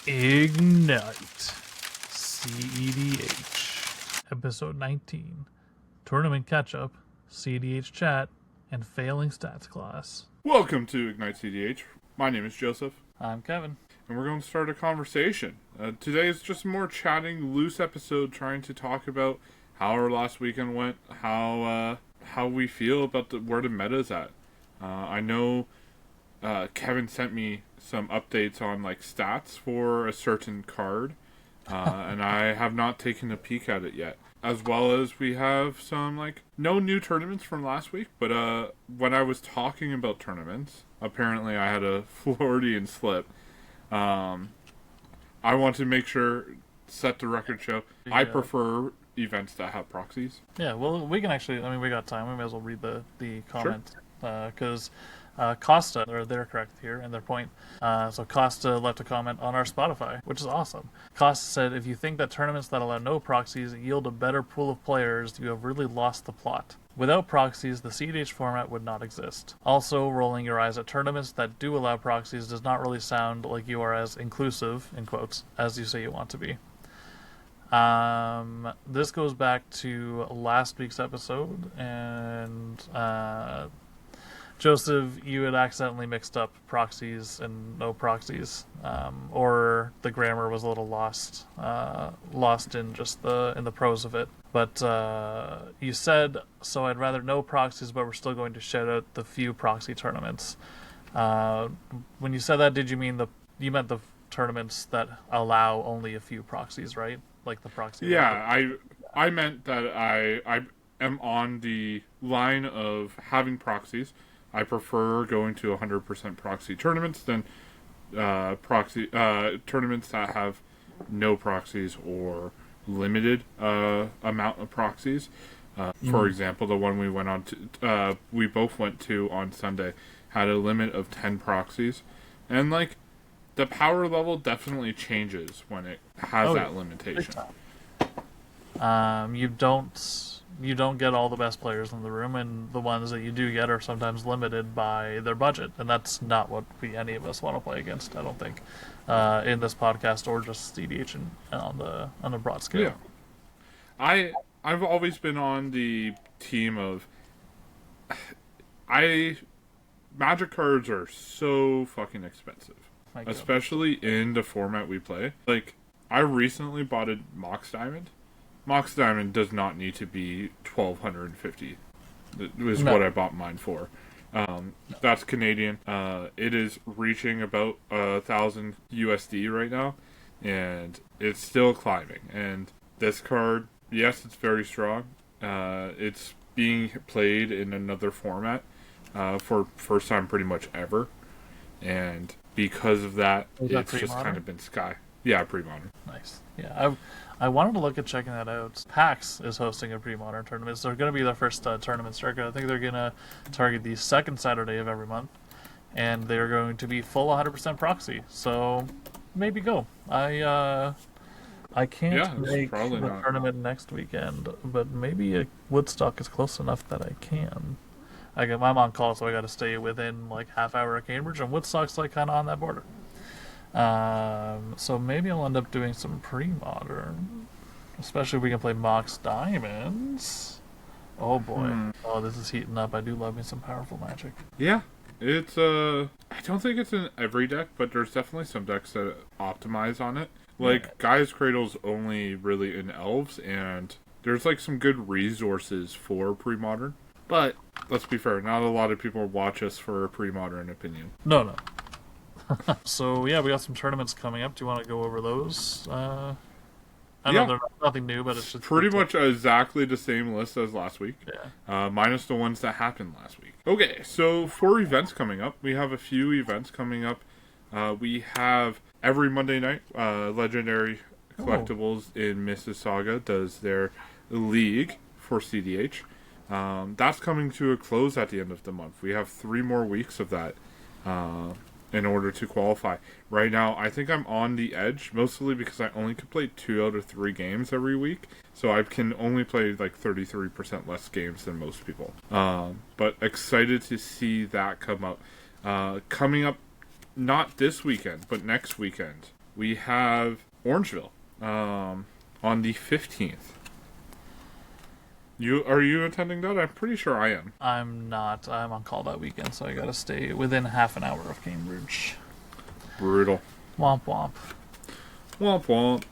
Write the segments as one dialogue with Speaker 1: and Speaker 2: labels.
Speaker 1: Ignite CEDH Episode 19 Tournament Catch-Up, CEDH Chat, and Failing Stats Class.
Speaker 2: Welcome to Ignite CEDH. My name is Joseph.
Speaker 1: I'm Kevin.
Speaker 2: And we're going to start a conversation. Today is just a more chatting, loose episode trying to talk about how our last weekend went, how we feel about where the meta's at. I know Kevin sent me some updates on like stats for a certain card, and I have not taken a peek at it yet. As well as we have some like no new tournaments from last week, but when I was talking about tournaments, apparently I had a Floridian slip. I want to make sure, set the record show. Yeah. I prefer events that have proxies.
Speaker 1: Yeah, well, we can actually, we got time. We may as well read the comments. Because Costa, they're correct here in their point. So Costa left a comment on our Spotify, which is awesome. Costa said, if you think that tournaments that allow no proxies yield a better pool of players, you have really lost the plot. Without proxies, the CEDH format would not exist. Also, rolling your eyes at tournaments that do allow proxies does not really sound like you are as inclusive, in quotes, as you say you want to be. This goes back to last week's episode, and Joseph, you had accidentally mixed up proxies and no proxies, or the grammar was a little lost in just in the prose of it. But you said, so I'd rather no proxies, but we're still going to shout out the few proxy tournaments. When you said that, did you mean you meant the tournaments that allow only a few proxies, right? Like the proxy.
Speaker 2: Yeah, I meant that I am on the line of having proxies. I prefer going to 100% proxy tournaments than proxy tournaments that have no proxies or limited amount of proxies. For example, the one we went on to, we both went to on Sunday, had a limit of 10 proxies, and like the power level definitely changes when it has that limitation. You don't get all the best players in the room, and the ones that you do get are sometimes limited by their budget, and that's not what any of us want to play against, I don't think, in this podcast or just CDH on the broad scale. Yeah. I've always been on the team of Magic cards are so fucking expensive, especially in the format we play. Like, I recently bought a Mox Diamond. Mox Diamond does not need to be $1,250. It was what I bought mine for. That's Canadian. It is reaching about 1,000 USD right now, and it's still climbing. And this card, yes, it's very strong. It's being played in another format for first time pretty much ever, and because of that, it's just kind of been sky. Yeah, pre-modern.
Speaker 1: Nice. Yeah, I wanted to look at checking that out. PAX is hosting a pre-modern tournament. So they're going to be their first tournament circuit. I think they're going to target the second Saturday of every month, and they're going to be full 100% proxy. So maybe go. I can't make the tournament next weekend, but maybe Woodstock is close enough that I can. I'm on call, so I got to stay within like half hour of Cambridge, and Woodstock's like kind of on that border. So maybe I'll end up doing some pre-modern, especially if we can play Mox Diamonds. Oh boy. Oh, this is heating up. I do love me some powerful Magic.
Speaker 2: Yeah, it's I don't think it's in every deck, but there's definitely some decks that optimize on it. Like Gaia's Cradle's only really in Elves, and there's like some good resources for pre-modern. But let's be fair, not a lot of people watch us for a pre-modern opinion.
Speaker 1: No. So yeah, we got some tournaments coming up. Do you want to go over those? I know they're nothing new, but it's just
Speaker 2: pretty much exactly the same list as last week. Yeah. Minus the ones that happened last week. Okay, so for events coming up, we have a few events coming up. We have every Monday night, Legendary Collectibles in Mississauga does their league for CDH. That's coming to a close at the end of the month. We have 3 more weeks of that. In order to qualify. Right now, I think I'm on the edge, mostly because I only can play 2 out of 3 games every week, so I can only play like 33% less games than most people. But excited to see that come up. Coming up, not this weekend, but next weekend, we have Orangeville on the 15th. Are you attending that? I'm pretty sure I am.
Speaker 1: I'm not. I'm on call that weekend, so I gotta stay within half an hour of Cambridge.
Speaker 2: Brutal.
Speaker 1: Womp womp.
Speaker 2: Womp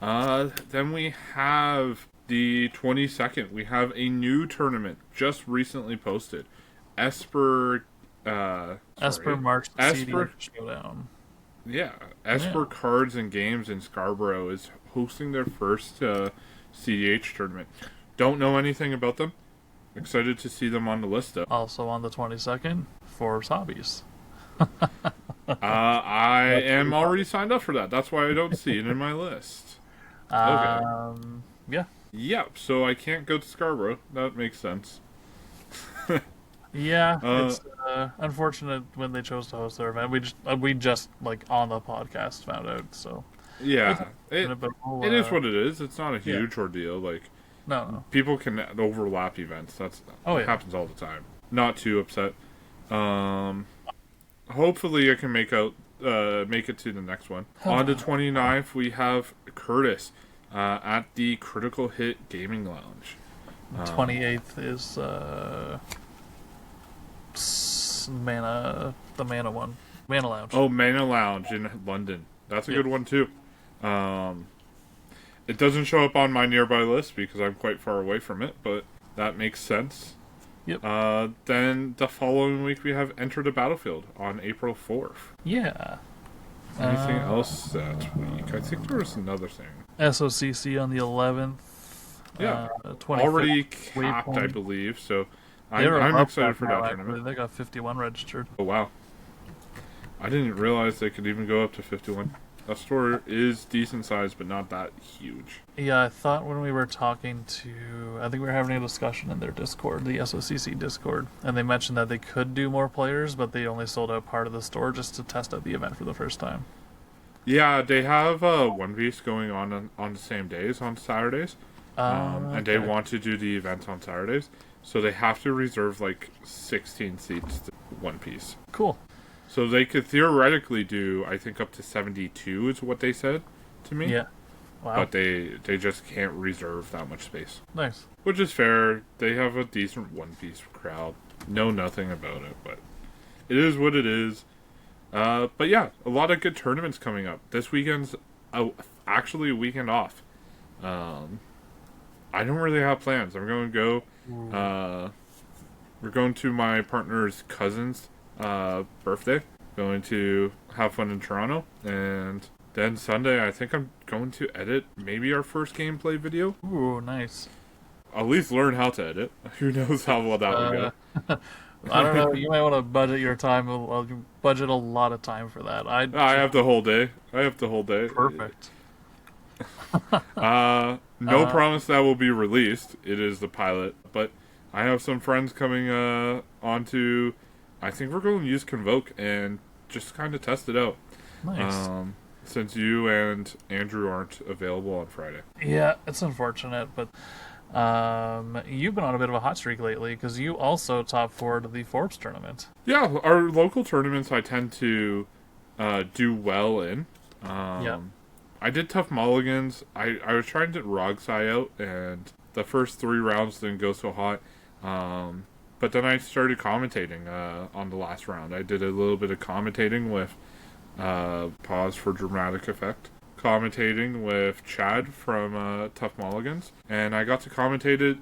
Speaker 2: womp. Then we have the 22nd. We have a new tournament just recently posted. Esper
Speaker 1: March CEDH Showdown.
Speaker 2: Yeah, Esper Cards and Games in Scarborough is hosting their first CEDH tournament. Don't know anything about them. Excited to see them on the list, though.
Speaker 1: Also on the 22nd, Forbes Hobbies.
Speaker 2: I am already signed up for that. That's why I don't see it in my list. Okay.
Speaker 1: Yeah.
Speaker 2: Yep, so I can't go to Scarborough. That makes sense.
Speaker 1: Yeah, it's unfortunate when they chose to host their event. We just like on the podcast found out. So
Speaker 2: yeah, it is what it is. It's not a huge ordeal. Like
Speaker 1: no,
Speaker 2: people can overlap events. That happens all the time. Not too upset. Hopefully I can make it to the next one. On the 29th, we have Curtis at the Critical Hit Gaming Lounge.
Speaker 1: 28th is the Mana one. Mana Lounge.
Speaker 2: Oh, Mana Lounge in London. That's a good one, too. It doesn't show up on my nearby list because I'm quite far away from it, but that makes sense.
Speaker 1: Yep.
Speaker 2: Then the following week we have Enter the Battlefield on April 4th.
Speaker 1: Yeah.
Speaker 2: Anything else that week? I think there was another thing.
Speaker 1: SOCC on the 11th.
Speaker 2: Yeah.
Speaker 1: 25th,
Speaker 2: already capped,
Speaker 1: Waypoint.
Speaker 2: I believe, so I'm excited for that tournament.
Speaker 1: They got 51 registered.
Speaker 2: Oh, wow. I didn't realize they could even go up to 51. That store is decent size, but not that huge.
Speaker 1: Yeah, I thought when we were talking I think we were having a discussion in their Discord, the SOCC Discord, and they mentioned that they could do more players, but they only sold out part of the store just to test out the event for the first time.
Speaker 2: Yeah, they have One Piece going on the same days, on Saturdays, and they want to do the event on Saturdays, so they have to reserve like 16 seats to One Piece.
Speaker 1: Cool.
Speaker 2: So they could theoretically do, I think, up to 72 is what they said to me.
Speaker 1: Yeah. Wow.
Speaker 2: But they just can't reserve that much space.
Speaker 1: Nice.
Speaker 2: Which is fair. They have a decent One Piece crowd. Know nothing about it, but it is what it is. But yeah, a lot of good tournaments coming up. This weekend's actually a weekend off. I don't really have plans. I'm going to go. We're going to my partner's cousin's birthday. Going to have fun in Toronto, and then Sunday I think I'm going to edit maybe our first gameplay video.
Speaker 1: Ooh, nice.
Speaker 2: At least learn how to edit. Who knows how well that will go.
Speaker 1: I don't know. You might want to budget your time. I'll budget a lot of time for that.
Speaker 2: I have the whole day.
Speaker 1: Perfect.
Speaker 2: No promise that will be released. It is the pilot, but I have some friends coming onto. I think we're going to use Convoke and just kind of test it out.
Speaker 1: Nice.
Speaker 2: Since you and Andrew aren't available on Friday.
Speaker 1: Yeah, it's unfortunate, but you've been on a bit of a hot streak lately because you also top 4 to the Forbes tournament.
Speaker 2: Yeah, our local tournaments I tend to do well in.
Speaker 1: Yeah.
Speaker 2: I did Tough Mulligans. I was trying to Rogsai out, and the first 3 rounds didn't go so hot. But then I started commentating on the last round. I did a little bit of commentating with pause for dramatic effect. Commentating with Chad from Tough Mulligans, and I got to commentate it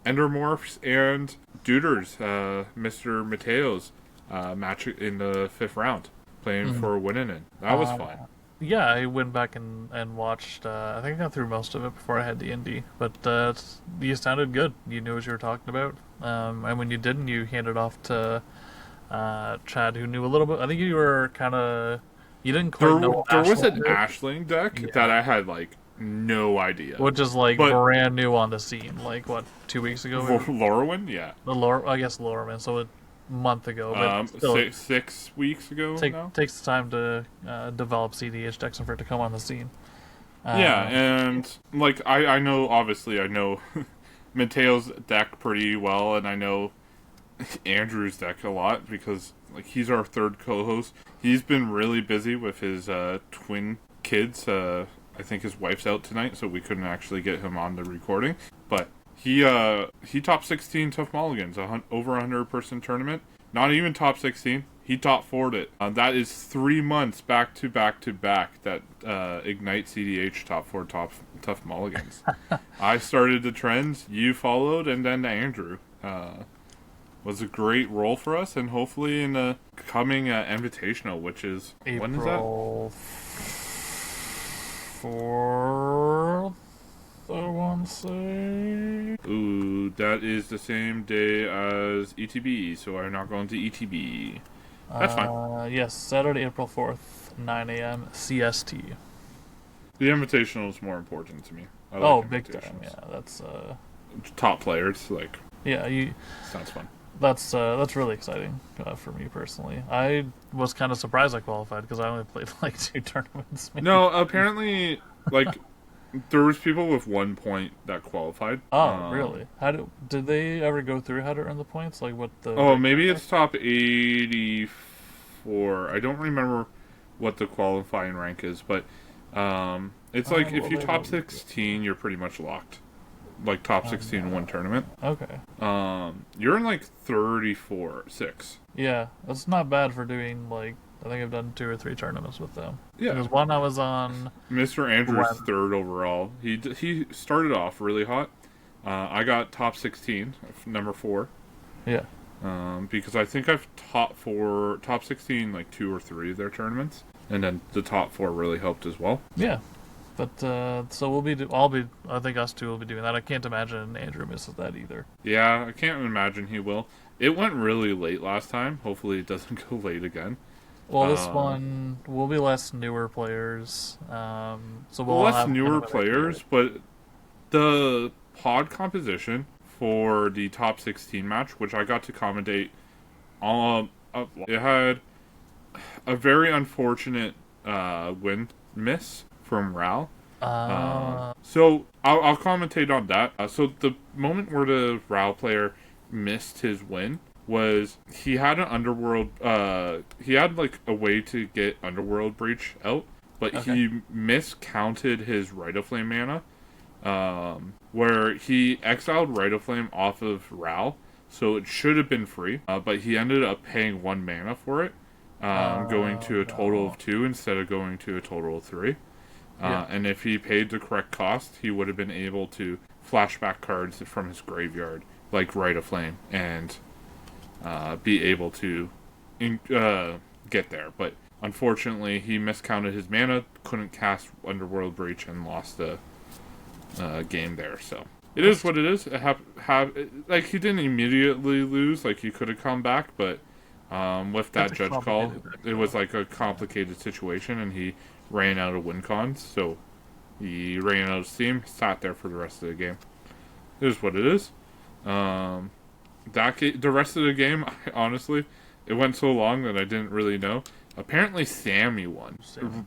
Speaker 2: Endermorphs and Duders, Mr. Mateo's match in the 5th round, playing for winning it. That was fun.
Speaker 1: Yeah, I went back and watched. I think I got through most of it before I had the indie, but you sounded good. You knew what you were talking about, and when you didn't, you handed off to Chad, who knew a little bit. I think you were kind of. You didn't quite know.
Speaker 2: There was an Ashling deck that I had like no idea,
Speaker 1: which is like brand new on the scene. Like what, 2 weeks ago?
Speaker 2: Lorwyn, yeah.
Speaker 1: I guess Lorwyn. So a month ago, but still,
Speaker 2: 6 weeks ago.
Speaker 1: Takes time to develop CEDH decks and for it to come on the scene.
Speaker 2: Yeah, and like I know, obviously I know Mateo's deck pretty well, and I know Andrew's deck a lot because like he's our third co-host. He's been really busy with his twin kids. I think his wife's out tonight, so we couldn't actually get him on the recording. But he top 16 Tough Mulligans, over 100-person tournament. Not even top 16. He top 4'd it. That is 3 months back to back to back that Ignite CDH top 4 Tough Mulligans. I started the trends, you followed, and then Andrew. Was a great role for us, and hopefully in the coming Invitational, which is...
Speaker 1: April
Speaker 2: when is that?
Speaker 1: 4th, I want to say.
Speaker 2: Ooh, that is the same day as ETB, so I'm not going to ETB. That's fine.
Speaker 1: Yes, Saturday, April 4th, 9 a.m. CST.
Speaker 2: The Invitational is more important to me. I like
Speaker 1: big time, yeah. That's...
Speaker 2: top players, like...
Speaker 1: Yeah,
Speaker 2: sounds fun.
Speaker 1: That's really exciting for me personally. I was kind of surprised I qualified because I only played like 2 tournaments. Maybe.
Speaker 2: No, apparently, like there was people with 1 point that qualified.
Speaker 1: Oh, really? Did they ever go through how to earn the points? Like what the?
Speaker 2: Oh, maybe it's top 84. I don't remember what the qualifying rank is, but it's like if you top 16, you're pretty much locked. Like top 16 in one tournament.
Speaker 1: Okay.
Speaker 2: You're in like 6.
Speaker 1: Yeah, that's not bad for doing like I think I've done 2 or 3 tournaments with them.
Speaker 2: Yeah.
Speaker 1: There's one I was on.
Speaker 2: Mr. Andrews 3rd overall. He started off really hot. I got top 16, number 4.
Speaker 1: Yeah.
Speaker 2: Because I think I've top 16 like 2 or 3 of their tournaments, and then the top 4 really helped as well.
Speaker 1: Yeah. But, so I think us two will be doing that. I can't imagine Andrew misses that either.
Speaker 2: Yeah, I can't imagine he will. It went really late last time. Hopefully it doesn't go late again.
Speaker 1: Well, this one will be less newer players. So we'll
Speaker 2: less
Speaker 1: have
Speaker 2: newer players, but the pod composition for the top 16 match, which I got to commentate, it had a very unfortunate win miss from Ral. So I'll commentate on that. So the moment where the Ral player missed his win was he had an Underworld. He had like a way to get Underworld Breach out, but he miscounted his Rite of Flame mana. Where he exiled Rite of Flame off of Ral, so it should have been free. But he ended up paying 1 mana for it, going to a total of 2 instead of going to a total of 3. And if he paid the correct cost, he would have been able to flashback cards from his graveyard, like Rite of Flame, and be able to get there. But unfortunately, he miscounted his mana, couldn't cast Underworld Breach, and lost the game there. So it is what it is. Like he didn't immediately lose, like he could have come back, but with that judge call, it was like a complicated situation, and he ran out of win cons, so he ran out of steam, sat there for the rest of the game. It is what it is. The rest of the game, honestly, it went so long that I didn't really know. Apparently Sammy won.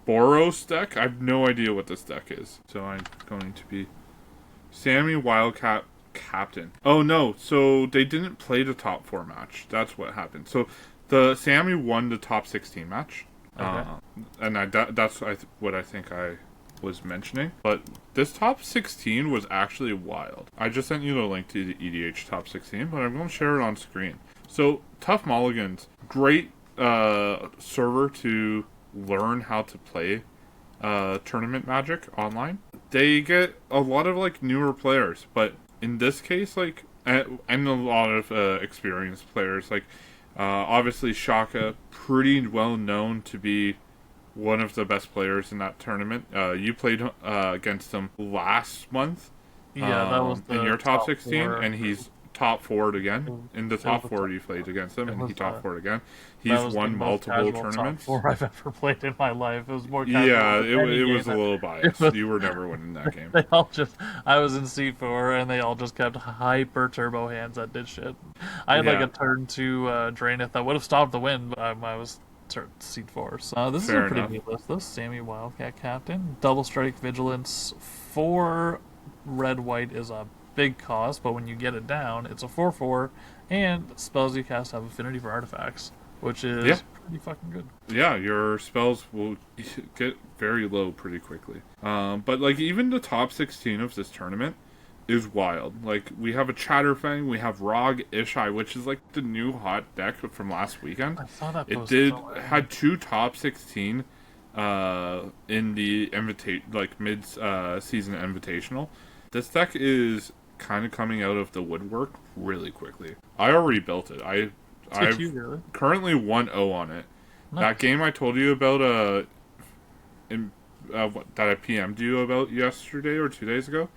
Speaker 2: Boros deck? I have no idea what this deck is. So I'm going to be Sammy Wildcat Captain. Oh no, so they didn't play the top 4 match. That's what happened. So the Sammy won the top 16 match.
Speaker 1: Okay.
Speaker 2: And that's what I think I was mentioning. But this top 16 was actually wild. I just sent you the link to the EDH top 16, but I'm going to share it on screen. So Tough Mulligans, great server to learn how to play tournament Magic online. They get a lot of like newer players, but in this case, like and a lot of experienced players, like obviously Shaka, pretty well known to be one of the best players in that tournament. You played against him last month.
Speaker 1: Yeah, that was
Speaker 2: in your top 16,
Speaker 1: 4.
Speaker 2: and he's top 4'd again. In the top 4 you played against him, and he top 4'd again. He's won multiple tournaments.
Speaker 1: Top 4 I've ever played in my life. It was more
Speaker 2: casual. Yeah, it was a little biased. You were never winning that game.
Speaker 1: I was in seat 4, and they all just kept hyper turbo hands that did shit. I had like a turn 2 Draenith that would have stopped the win, but I was seat 4. So this
Speaker 2: Fair
Speaker 1: is a pretty
Speaker 2: enough.
Speaker 1: neat list. This Sammy Wildcat Captain, double strike vigilance, 4 red white is a big cost, but when you get it down, it's a 4/4, and spells you cast have affinity for artifacts. which is pretty fucking good.
Speaker 2: Yeah, your spells will get very low pretty quickly. But like even the top 16 of this tournament is wild. Like we have a Chatterfang, we have Rog Ishai, which is like the new hot deck from last weekend.
Speaker 1: I saw that.
Speaker 2: Had 2 top 16 in the mid season invitational. This deck is kind of coming out of the woodwork really quickly. I already built it. I've currently 1-0 on it. Nice. That game I told you about that I PM'd you about yesterday or 2 days ago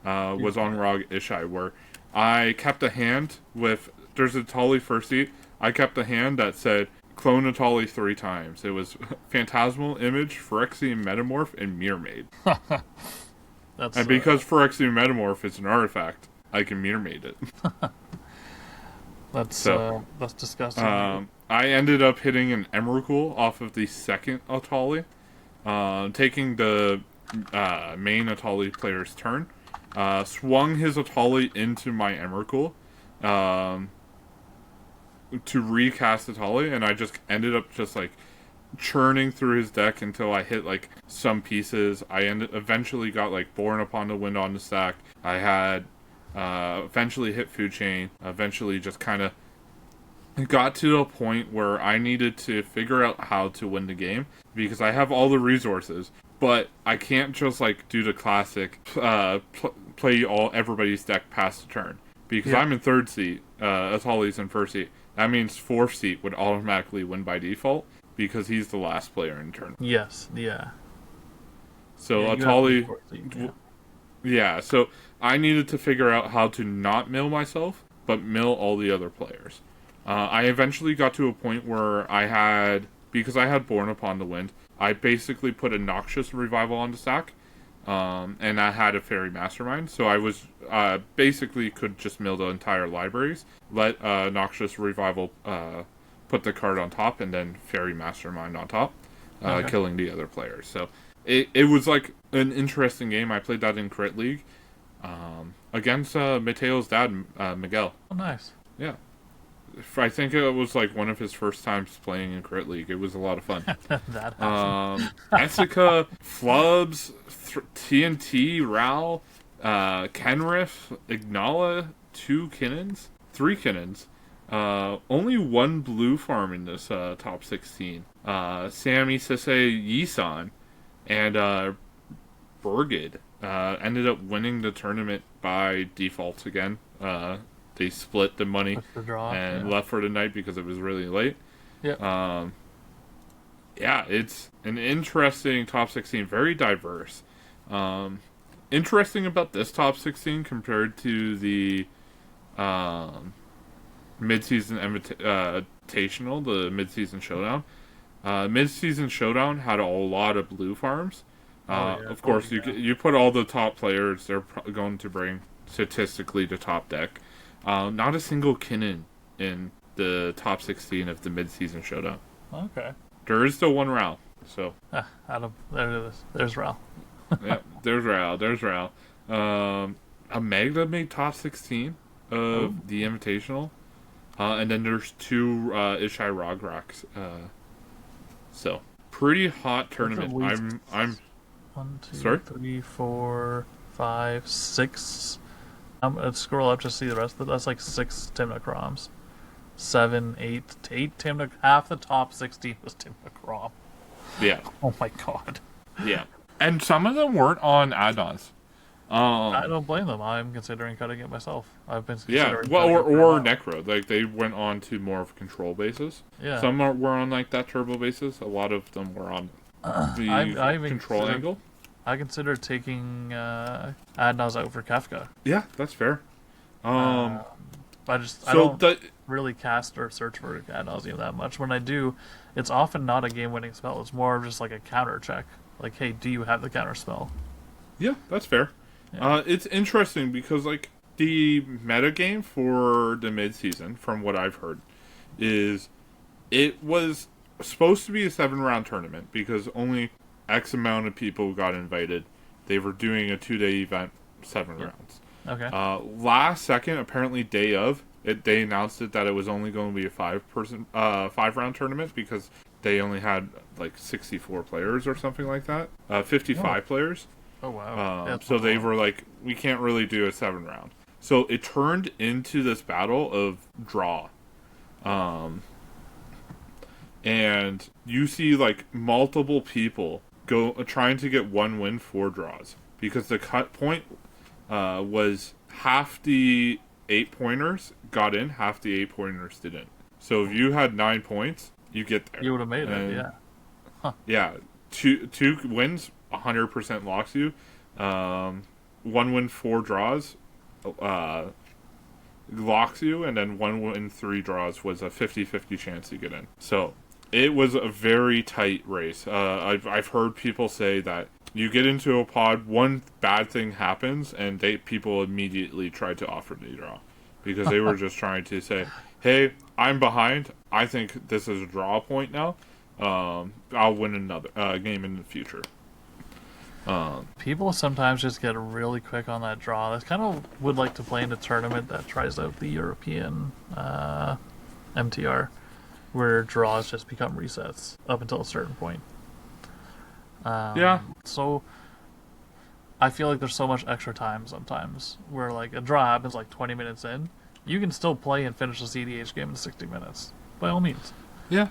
Speaker 2: was on Rog Ishai, where I kept a hand with, there's a Atali first seat, I kept a hand that said clone Atali 3 times. It was Phantasmal Image, Phyrexian Metamorph, and Mirror Maid. And because Phyrexian Metamorph is an artifact, I can Mirror Maid it.
Speaker 1: That's disgusting.
Speaker 2: I ended up hitting an Emrakul off of the second Atali, taking the main Atali player's turn, swung his Atali into my Emrakul to recast Atali, and I just ended up just like churning through his deck until I hit like some pieces. I eventually got like Born Upon the Wind on the stack. I had eventually hit Food Chain. Eventually just kind of got to a point where I needed to figure out how to win the game because I have all the resources, but I can't just like do the classic play everybody's deck past the turn because I'm in 3rd seat. Atali's in 1st seat. That means 4th seat would automatically win by default because he's the last player in turn.
Speaker 1: Yes, yeah.
Speaker 2: So Atali, so I needed to figure out how to not mill myself, but mill all the other players. I eventually got to a point where because I had Born Upon the Wind, I basically put a Noxious Revival on the stack, and I had a Fairy Mastermind, so I was basically could just mill the entire libraries, let Noxious Revival put the card on top, and then Fairy Mastermind on top, killing the other players. So it was like an interesting game. I played that in Crit League against Mateo's dad, Miguel.
Speaker 1: Oh, nice.
Speaker 2: Yeah. I think it was like one of his first times playing in Crit League. It was a lot of fun.
Speaker 1: That happened.
Speaker 2: Essica, Flubs, TNT, Ral, Kenriff, Ignala, 2 Kinnons, 3 Kinnons. Only 1 blue farm in this top 16. Sammy, Sisei, Yisan, and Burgid ended up winning the tournament by default again. They split the money left for the night because it was really late. Yeah. It's an interesting top 16, very diverse. Interesting about this top 16 compared to the mid-season invitational, the mid-season showdown. Mid-season showdown had a lot of blue farms. Of course, you put all the top players, they're going to bring statistically the top deck. Not a single Kinnan in the top 16 of the mid-season showdown.
Speaker 1: Okay.
Speaker 2: There is still 1 Ral, so.
Speaker 1: There's Ral.
Speaker 2: Yeah, there's Ral. A Magda made top 16 of the Invitational. And then there's 2 Ishai Rogrocks. So, pretty hot tournament. I'm
Speaker 1: 1, 2,
Speaker 2: sorry?
Speaker 1: 3, 4, 5, 6. I'm gonna scroll up to see the rest of it. That's like 6 Timna Croms. 7, 8 Timna. Half the top 16 was Timna Crom.
Speaker 2: Yeah.
Speaker 1: Oh my god.
Speaker 2: Yeah. And some of them weren't on add-ons.
Speaker 1: I don't blame them. I'm considering cutting it myself. I've been considering
Speaker 2: or Necro. Like they went on to more of control bases.
Speaker 1: Yeah.
Speaker 2: Some were on like that turbo basis. A lot of them were on the control angle.
Speaker 1: I consider taking Adnaz out for Kefka.
Speaker 2: Yeah, that's fair.
Speaker 1: I don't really cast or search for Ad Nauseam that much. When I do, it's often not a game-winning spell. It's more of just like a counter check. Like, hey, do you have the counter spell?
Speaker 2: Yeah, that's fair. Yeah. It's interesting because like the metagame for the mid-season, from what I've heard, is it was supposed to be a 7-round tournament because only X amount of people got invited. They were doing a 2-day event, 7 rounds.
Speaker 1: Okay.
Speaker 2: Last second, apparently day of, they announced it that it was only going to be a 5-round tournament because they only had like 64 players or something like that. 55 players.
Speaker 1: Oh wow!
Speaker 2: So they were like, we can't really do a 7-round. So it turned into this battle of draw. And you see like multiple people trying to get 1 win, 4 draws, because the cut point was half the 8-pointers got in, half the 8-pointers didn't. So if you had 9 points, you get there.
Speaker 1: You would have made it, yeah. Huh.
Speaker 2: Yeah, two wins 100% locks you. 1 win, 4 draws locks you, and then 1 win, 3 draws was a 50-50 chance you get in. So it was a very tight race. I've heard people say that you get into a pod, one bad thing happens, and people immediately try to offer the draw because they were just trying to say, "Hey, I'm behind. I think this is a draw point now. I'll win another game in the future."
Speaker 1: People sometimes just get really quick on that draw. That's kind of would like to play in a tournament that tries out the European MTR, where draws just become resets up until a certain point.
Speaker 2: Yeah.
Speaker 1: So I feel like there's so much extra time sometimes where like a draw happens like 20 minutes in. You can still play and finish a CEDH game in 60 minutes. By all means.
Speaker 2: Yeah,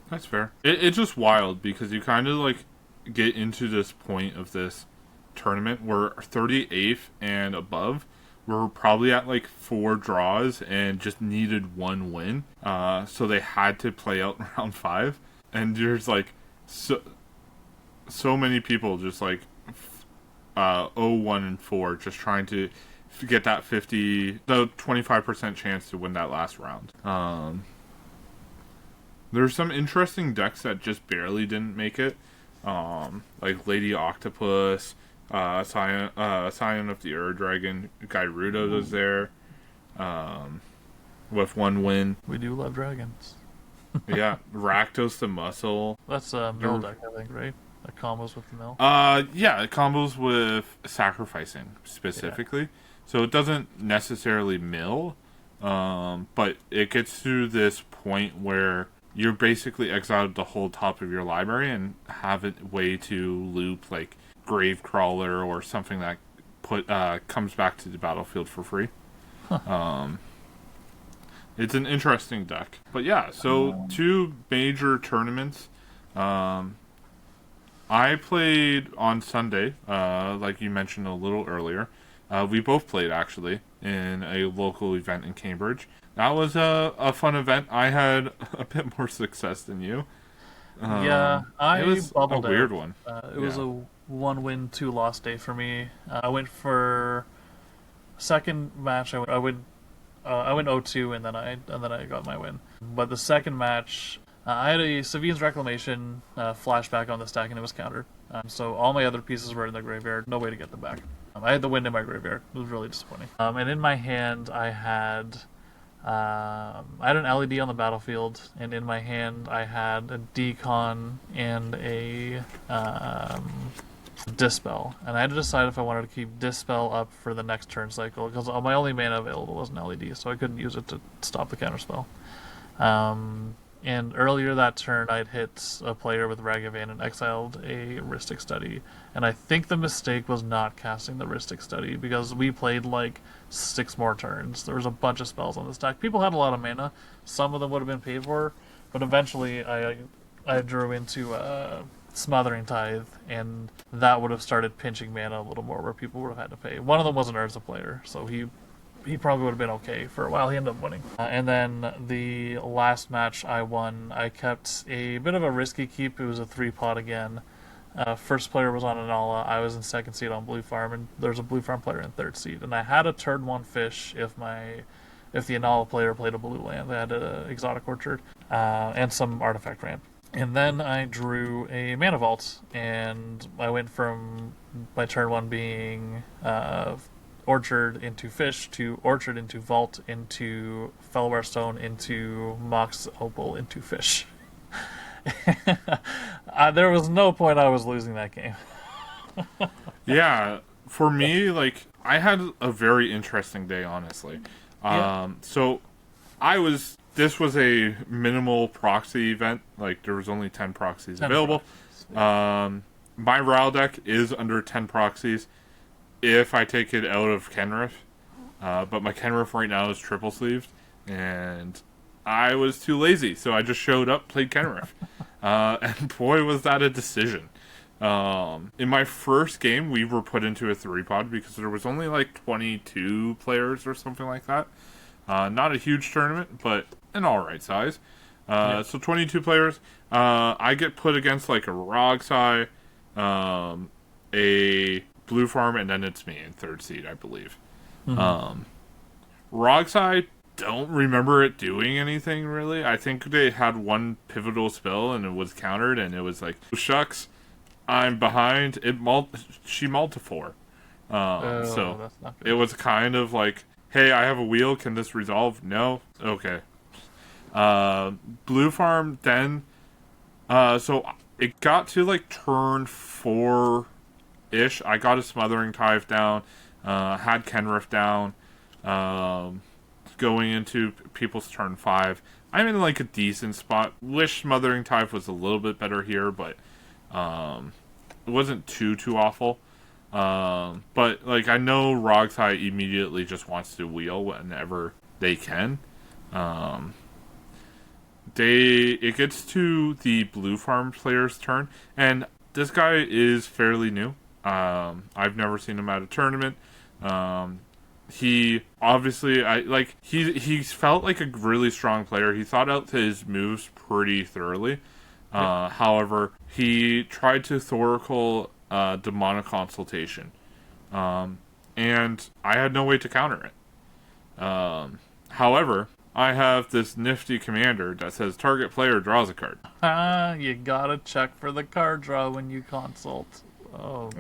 Speaker 2: that's fair. It's just wild because you kind of like get into this point of this tournament where 38th and above were probably at like 4 draws and just needed 1 win. So they had to play out round 5. And there's like so many people just like 0-1 and 4 just trying to get that 25% chance to win that last round. There's some interesting decks that just barely didn't make it, like Lady Octopus, Scion of the Ur Dragon, Gyrudo was there, with 1 win.
Speaker 1: We do love dragons.
Speaker 2: Yeah, Rakdos the Muscle.
Speaker 1: That's a mill deck, I think, right? That combos with the mill.
Speaker 2: Yeah, it combos with sacrificing specifically. Yeah. So it doesn't necessarily mill, but it gets to this point where you're basically exiled the whole top of your library and have a way to loop like Gravecrawler or something that comes back to the battlefield for free. Huh. It's an interesting deck. But yeah, so 2 major tournaments. I played on Sunday, like you mentioned a little earlier. We both played, actually, in a local event in Cambridge. That was a fun event. I had a bit more success than you.
Speaker 1: Yeah,
Speaker 2: it was a weird one.
Speaker 1: It was a 1-win, 2-loss day for me. I went for second match. I went 0-2, and then I got my win. But the second match, I had a Savine's Reclamation flashback on the stack, and it was countered. So all my other pieces were in the graveyard. No way to get them back. I had the wind in my graveyard. It was really disappointing. And in my hand, I had an LED on the battlefield, and in my hand, I had a Decon and a Dispel. And I had to decide if I wanted to keep Dispel up for the next turn cycle, because my only mana available was an LED, so I couldn't use it to stop the counterspell. And earlier that turn, I'd hit a player with Ragavan and exiled a Rhystic Study. And I think the mistake was not casting the Rhystic Study, because we played like 6 more turns. There was a bunch of spells on the stack. People had a lot of mana. Some of them would have been paid for, but eventually I drew into Smothering Tithe, and that would have started pinching mana a little more, where people would have had to pay. One of them was an Urza player, so he probably would have been okay for a while. He ended up winning. And then the last match I won, I kept a bit of a risky keep. It was a 3-pot again. First player was on Anala. I was in second seed on Blue Farm, and there's a Blue Farm player in third seed. And I had a turn 1 fish if the Anala player played a blue land. They had an Exotic Orchard and some Artifact Ramp. And then I drew a Mana Vault, and I went from my turn 1 being Orchard into Fish to Orchard into Vault into Fellware Stone into Mox Opal into Fish. There was no point I was losing that game.
Speaker 2: Yeah, for me, like, I had a very interesting day, honestly. So This was a minimal proxy event. Like, there was only 10 proxies available. My Ral deck is under 10 proxies if I take it out of Kenrith. But my Kenrith right now is triple sleeved, and I was too lazy, so I just showed up, played Kenrith. And boy, was that a decision. In my first game, we were put into a 3-pod because there was only like 22 players or something like that. Not a huge tournament, but an alright size. So 22 players. I get put against like a Rogsai, a Blue Farm, and then it's me in 3rd seed, I believe. Rogsai, don't remember it doing anything really. I think they had one pivotal spell and it was countered, and it was like, shucks, I'm behind. She mulled to 4. So
Speaker 1: that's not good.
Speaker 2: it was kind of like, hey, I have a wheel. Can this resolve? No? Okay. Blue Farm then. So it got to like turn 4-ish. I got a Smothering Tithe down. Had Kenrith down. Going into people's turn 5. I'm in like a decent spot. Wish Smothering Tithe was a little bit better here, but it wasn't too awful. But like, I know Rogsai immediately just wants to wheel whenever they can. It gets to the Blue Farm player's turn, and this guy is fairly new. I've never seen him at a tournament. He obviously, he felt like a really strong player. He thought out his moves pretty thoroughly. However, he tried to Thoracle Demonic Consultation, and I had no way to counter it. However, I have this nifty commander that says target player draws a card.
Speaker 1: You gotta check for the card draw when you consult. Oh.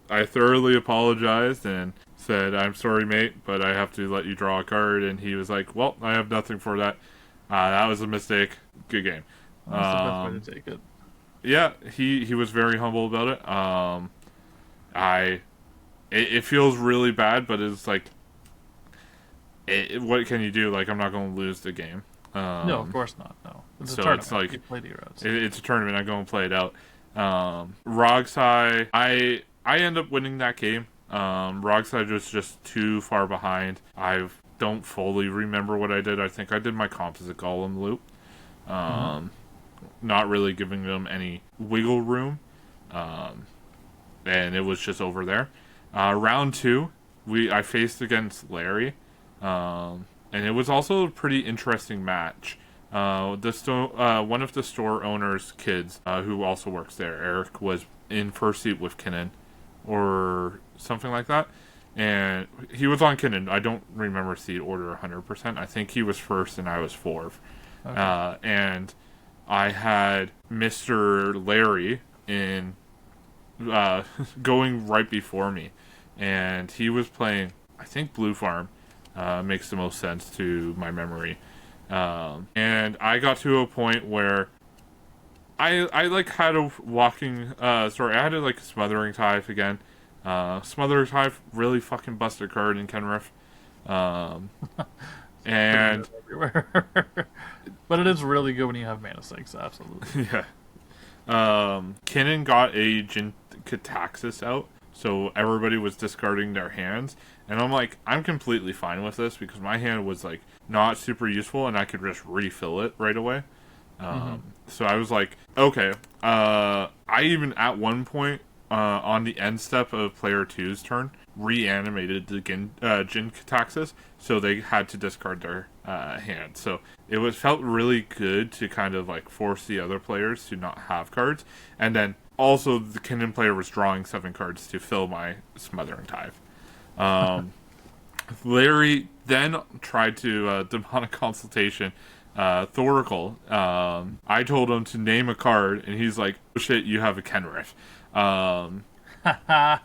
Speaker 2: I thoroughly apologized and said, I'm sorry, mate, but I have to let you draw a card. And he was like, well, I have nothing for that. That was a mistake. Good game.
Speaker 1: That's the best way to take it.
Speaker 2: Yeah, he was very humble about it. It feels really bad, but it's like, what can you do? Like, I'm not going to lose the game.
Speaker 1: No, of course not. No, it's
Speaker 2: so
Speaker 1: a tournament.
Speaker 2: it's like,
Speaker 1: you play heroes.
Speaker 2: It's a tournament. I go and play it out. Rogsai, I end up winning that game. Rogsai was just too far behind. I don't fully remember what I did. I think I did my Composite Golem loop. Not really giving them any wiggle room. And it was just over there. Round 2, I faced against Larry. And it was also a pretty interesting match. One of the store owner's kids, who also works there, Eric, was in 1st seat with Kinnan, or something like that. And he was on Kinnan. I don't remember seat order 100%. I think he was 1st and I was 4th. Okay. And I had Mr. Larry in going right before me. And he was playing, I think, Blue Farm. Makes the most sense to my memory. And I got to a point where I like had a walking, I had a like Smothering Tithe again. Smothering Tithe really fucking busted card in Kenrith. And
Speaker 1: everywhere. But it is really good when you have mana sinks, absolutely.
Speaker 2: Yeah. Kinnan got a Jin Cataxis out, so everybody was discarding their hands. And I'm like, I'm completely fine with this because my hand was like not super useful and I could just refill it right away. So I was like, okay. I even at one point on the end step of player 2's turn reanimated the Jin Cataxis, so they had to discard their hand. So it felt really good to kind of like force the other players to not have cards. And then also the Kinnan player was drawing 7 cards to fill my Smothering Tithe. Larry then tried to Demonic Consultation Thoracle. I told him to name a card, and he's like, oh shit, you have a Kenrith.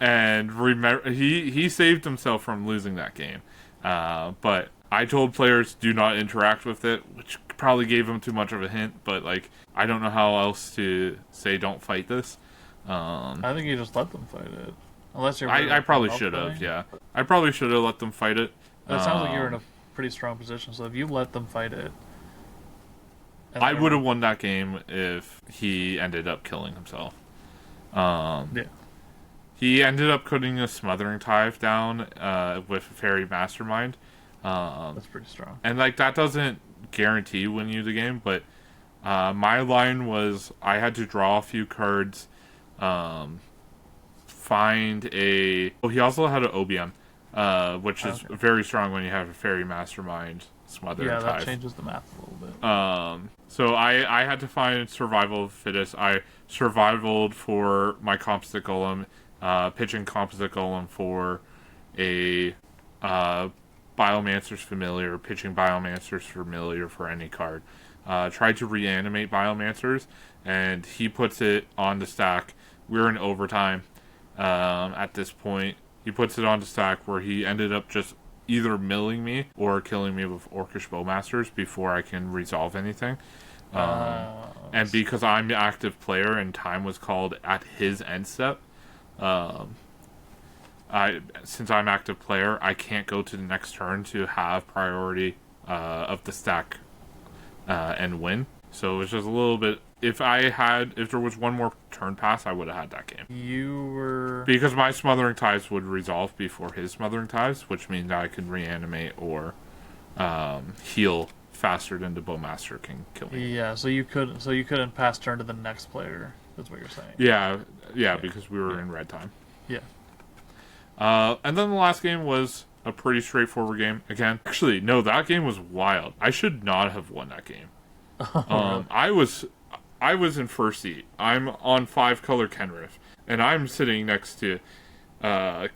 Speaker 2: And remember, he saved himself from losing that game. But I told players do not interact with it, which probably gave him too much of a hint, but like, I don't know how else to say don't fight this.
Speaker 1: I think you just let them fight it. Unless you're
Speaker 2: I probably should have, yeah. I probably should have let them fight it.
Speaker 1: It sounds like you were in a pretty strong position. So if you let them fight it,
Speaker 2: I would have won that game if he ended up killing himself.
Speaker 1: Yeah.
Speaker 2: He ended up putting a Smothering Tithe down with Fairy Mastermind.
Speaker 1: That's pretty strong.
Speaker 2: And like that doesn't guarantee win you the game, but my line was I had to draw a few cards, find a... Oh, he also had an OBM, which is very strong when you have a Fairy Mastermind Smothering Tithe.
Speaker 1: Yeah, that changes the math a little bit.
Speaker 2: So I had to find Survival of the Fittest. I survivaled for my Composite Golem, pitching Composite Golem for a Biomancer's Familiar, pitching Biomancer's Familiar for any card. Tried to reanimate Biomancers, and he puts it on the stack. We're in overtime at this point. He puts it on the stack where he ended up just either milling me or killing me with Orcish Bowmasters before I can resolve anything. And because I'm the active player and time was called at his end step, since I'm active player, I can't go to the next turn to have priority of the stack and win. So it was just a little bit... If there was one more turn pass, I would have had that game. Because my Smothering Tithes would resolve before his Smothering Tithes, which means I could reanimate or heal faster than the Bowmaster can kill me.
Speaker 1: Yeah, so you couldn't pass turn to the next player, is what you're saying.
Speaker 2: Yeah, because we were in red time.
Speaker 1: Yeah.
Speaker 2: And then the last game was a pretty straightforward game. Again, actually, no, that game was wild. I should not have won that game. Really? I was in first seat. I'm on 5-color Kenrith, and I'm sitting next to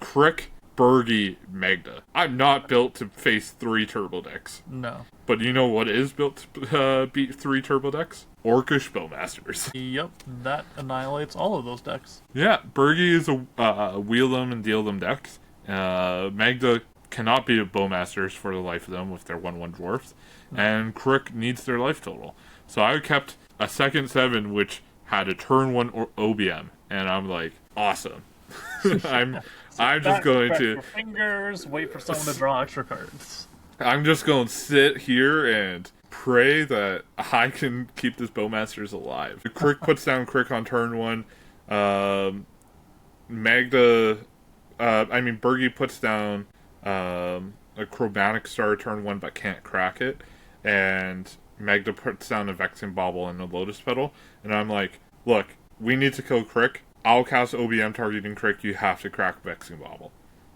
Speaker 2: Crick, Bergie, Magda. I'm not built to face 3 turbo decks.
Speaker 1: No.
Speaker 2: But you know what is built to beat 3 turbo decks? Orcish Bowmasters.
Speaker 1: Yep, that annihilates all of those decks.
Speaker 2: Yeah, Bergie is a wheel them and deal them decks. Magda cannot beat Bowmasters for the life of them with their 1/1 dwarfs, and Crick needs their life total. So I kept a second 7 which had a turn 1 OBM, and I'm like, awesome. I'm just going to
Speaker 1: your fingers, wait for someone to draw extra cards.
Speaker 2: I'm just going to sit here and pray that I can keep this Bowmasters alive. Crick puts down Crick on turn 1. Bergie puts down a Chromatic Star turn 1 but can't crack it, and Magda puts down a Vexing Bauble and a Lotus Petal, and I'm like, look, we need to kill Crick. I'll cast OBM targeting Crick, you have to crack Vexing Bauble.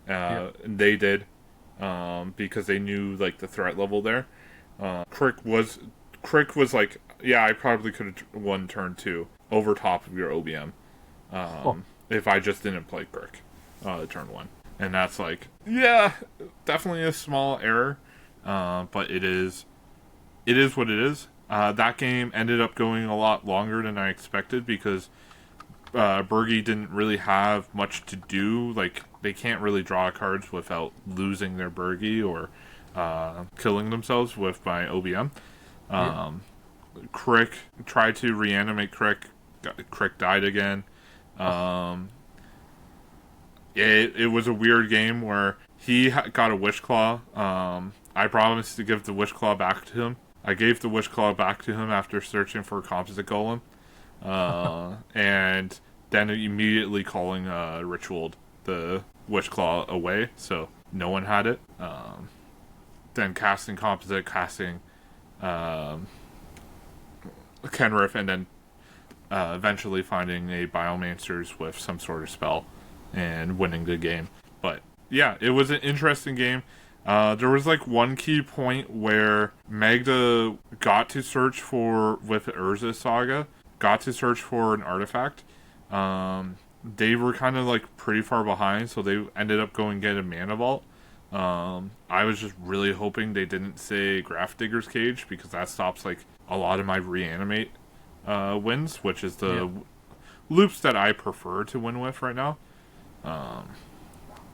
Speaker 2: And they did, because they knew like the threat level there. Crick was like, yeah, I probably could have won turn 2 over top of your OBM if I just didn't play Crick turn 1. And that's like, yeah, definitely a small error, but it is what it is. That game ended up going a lot longer than I expected because Bergie didn't really have much to do. Like, they can't really draw cards without losing their Bergie or killing themselves with my OBM. Crick tried to reanimate Crick. Crick died again. It was a weird game where he got a Wish Claw. I promised to give the Wish Claw back to him. I gave the Wish Claw back to him after searching for a Composite Golem. And then immediately calling Ritualed the Wish Claw away, so no one had it. Then casting Composite, casting Kenrith, and then eventually finding a Biomancers with some sort of spell and winning the game. But yeah, it was an interesting game. There was like one key point where Magda got to search for, with Urza Saga, got to search for an artifact. They were kind of like pretty far behind, so they ended up going get a Mana Vault. I was just really hoping they didn't say Graph Digger's Cage, because that stops like a lot of my reanimate wins, which is the loops that I prefer to win with right now.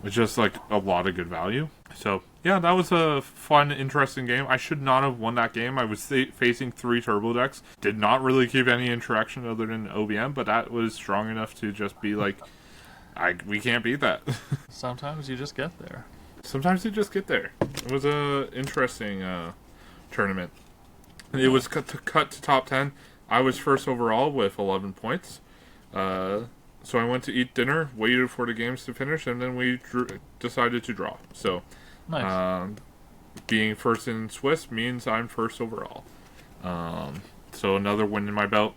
Speaker 2: It's just like a lot of good value. So yeah, that was a fun, interesting game. I should not have won that game. I was facing 3 turbo decks. Did not really keep any interaction other than OBM, but that was strong enough to just be like, we can't beat that.
Speaker 1: Sometimes you just get there.
Speaker 2: sometimes you just get there. It was a interesting tournament. It was cut to top 10. I was first overall with 11 points. So I went to eat dinner, waited for the games to finish, and then we decided to draw. So,
Speaker 1: nice.
Speaker 2: Being first in Swiss means I'm first overall. So another win in my belt.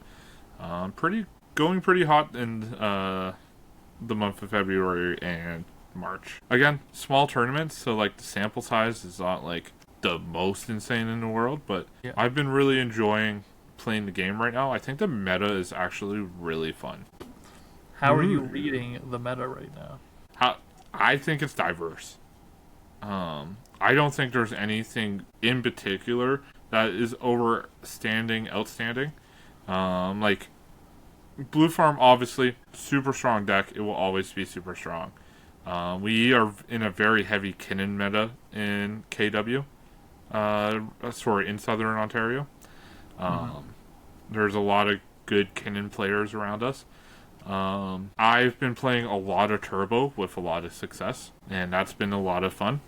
Speaker 2: Going pretty hot in the month of February and March. Again, small tournaments, so like the sample size is not like the most insane in the world, but yeah. I've been really enjoying playing the game right now. I think the meta is actually really fun.
Speaker 1: How are you reading the meta right now?
Speaker 2: I think it's diverse. I don't think there's anything in particular that is outstanding. Like Blue Farm, obviously, super strong deck. It will always be super strong. We are in a very heavy Kinnan meta in KW. In Southern Ontario. There's a lot of good Kinnan players around us. I've been playing a lot of Turbo with a lot of success, and that's been a lot of fun.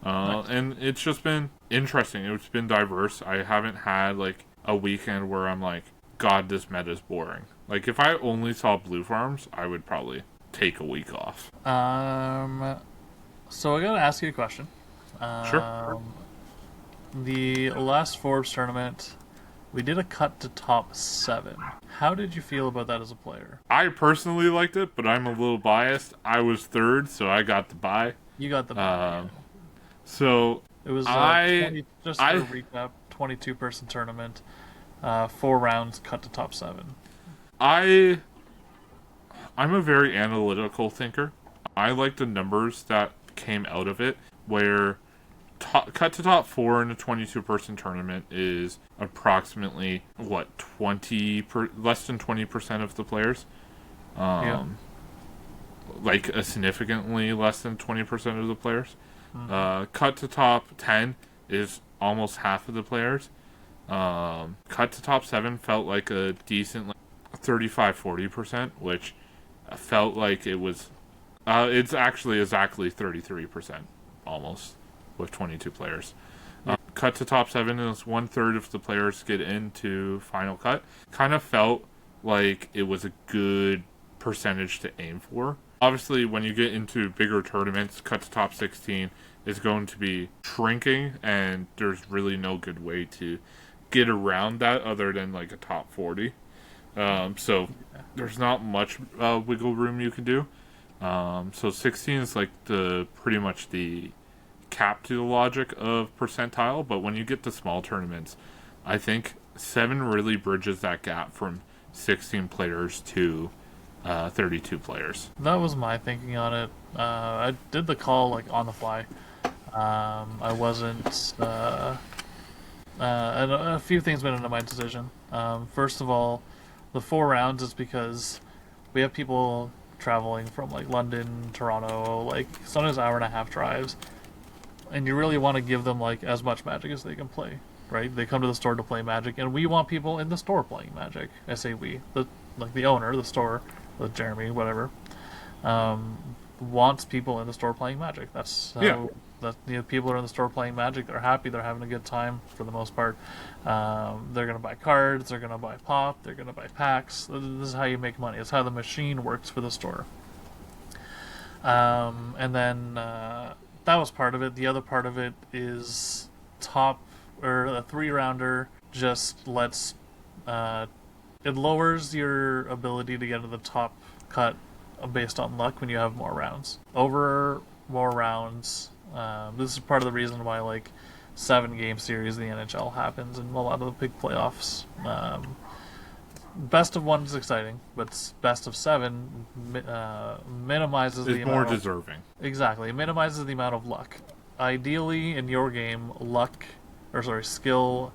Speaker 2: Nice. And it's just been interesting. It's been diverse. I haven't had like a weekend where I'm like, God, this meta is boring. Like if I only saw Blue Farms, I would probably take a week off.
Speaker 1: So I gotta ask you a question.
Speaker 2: Sure.
Speaker 1: The last Forbes tournament, we did a cut to top 7. How did you feel about that as a player?
Speaker 2: I personally liked it, but I'm a little
Speaker 1: biased.
Speaker 2: I was third, so I got the bye.
Speaker 1: You got the bye.
Speaker 2: So
Speaker 1: it was just for a recap, 22-person tournament, 4 rounds, cut to top 7.
Speaker 2: I'm a very analytical thinker. I like the numbers that came out of it, where cut to top 4 in a 22-person tournament is approximately less than 20% of the players. Like a significantly less than 20% of the players. Cut to top 10 is almost half of the players. Cut to top 7 felt like a decent 35-40%, which felt like it was it's actually exactly 33% almost with 22 players. Cut to top 7 is 1/3 of the players get into final cut. Kind of felt like it was a good percentage to aim for. Obviously, when you get into bigger tournaments, cut to top 16 is going to be shrinking, and there's really no good way to get around that other than like a top 40. So there's not much wiggle room you can do. So 16 is like pretty much the cap to the logic of percentile, but when you get to small tournaments, I think 7 really bridges that gap from 16 players to 32 players.
Speaker 1: That was my thinking on it. I did the call like on the fly. I wasn't and a few things went into my decision. First of all, the 4 rounds is because we have people traveling from like London, Toronto, like sometimes hour-and-a-half drives, and you really want to give them like as much Magic as they can play, right? They come to the store to play Magic, and we want people in the store playing Magic. I say we, the owner, the store, Jeremy, whatever, wants people in the store playing Magic. That's how people are in the store playing Magic. They're happy. They're having a good time for the most part. They're gonna buy cards. They're gonna buy pop. They're gonna buy packs. This is how you make money. It's how the machine works for the store. And then that was part of it. The other part of it is a 3-rounder just lets it lowers your ability to get into the top cut based on luck when you have more rounds. Over more rounds, this is part of the reason why like 7-game series in the NHL happens and a lot of the big playoffs. Best of 1 is exciting, but best of 7 minimizes the amount
Speaker 2: more deserving.
Speaker 1: Exactly, it minimizes the amount of luck. Ideally, in your game, skill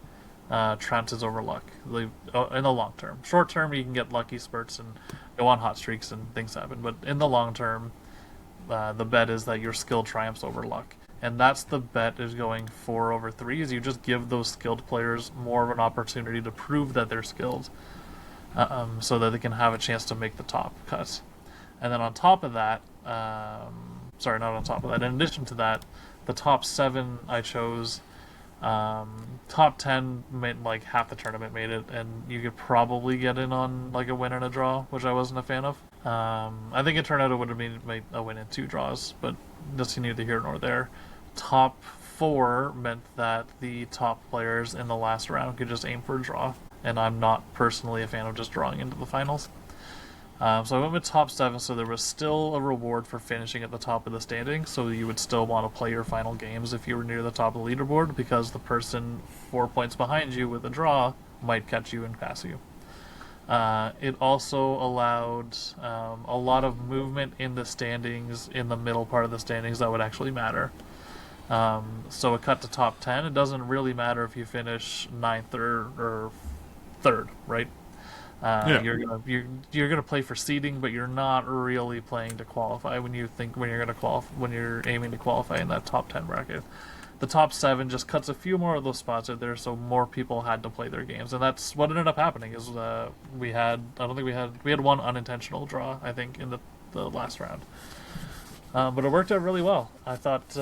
Speaker 1: trounces over luck in the long term. Short term, you can get lucky spurts and go on hot streaks and things happen, but in the long term, the bet is that your skill triumphs over luck. And that's the bet is going 4/3, is you just give those skilled players more of an opportunity to prove that they're skilled, so that they can have a chance to make the top cut. And then on top of that, sorry, not on top of that. In addition to that, the top 7 I chose. Top 10 made like half the tournament made it, and you could probably get in on like a win and a draw, which I wasn't a fan of. I think it turned out it would have made a win and 2 draws, but that's neither here nor there. Top 4 meant that the top players in the last round could just aim for a draw, and I'm not personally a fan of just drawing into the finals. So I went with top 7, so there was still a reward for finishing at the top of the standings, so you would still want to play your final games if you were near the top of the leaderboard, because the person 4 points behind you with a draw might catch you and pass you. It also allowed a lot of movement in the standings, in the middle part of the standings that would actually matter. So it cut to top 10. It doesn't really matter if you finish 9th or 3rd, right? You're gonna play for seeding, but you're not really playing to qualify when you're aiming to qualify in that top 10 bracket. The top 7 just cuts a few more of those spots out there, so more people had to play their games, and that's what ended up happening. Is we had one unintentional draw, I think, in the last round, but it worked out really well. I thought.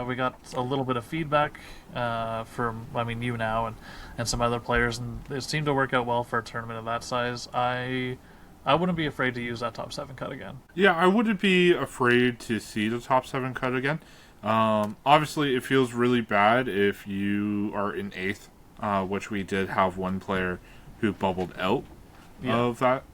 Speaker 1: We got a little bit of feedback from, you now and some other players, and it seemed to work out well for a tournament of that size. I wouldn't be afraid to use that top 7 cut again.
Speaker 2: Yeah, I wouldn't be afraid to see the top 7 cut again. Obviously, it feels really bad if you are in 8th, which we did have one player who bubbled out of that.